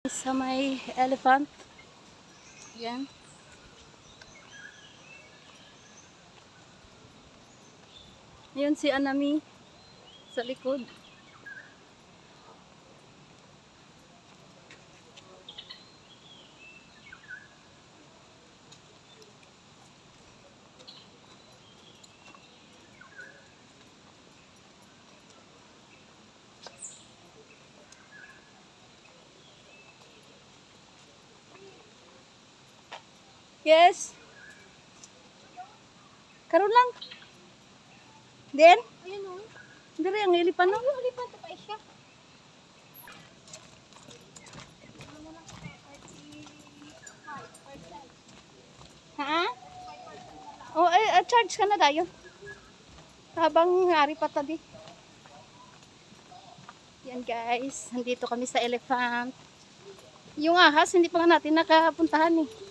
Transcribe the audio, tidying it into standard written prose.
Sa may elephant. Yan. Yun si Anami sa likod. Yes. Karon lang. Then? Ayun o. Dire ang ilipan no. Ayun, ulipan to pa siya. Ha? Oh, charge ka na dayon. Habang hari pa tadi. Yan guys, nandito kami sa elephant. Yung ahas, hindi pa nga natin nakapuntahan eh.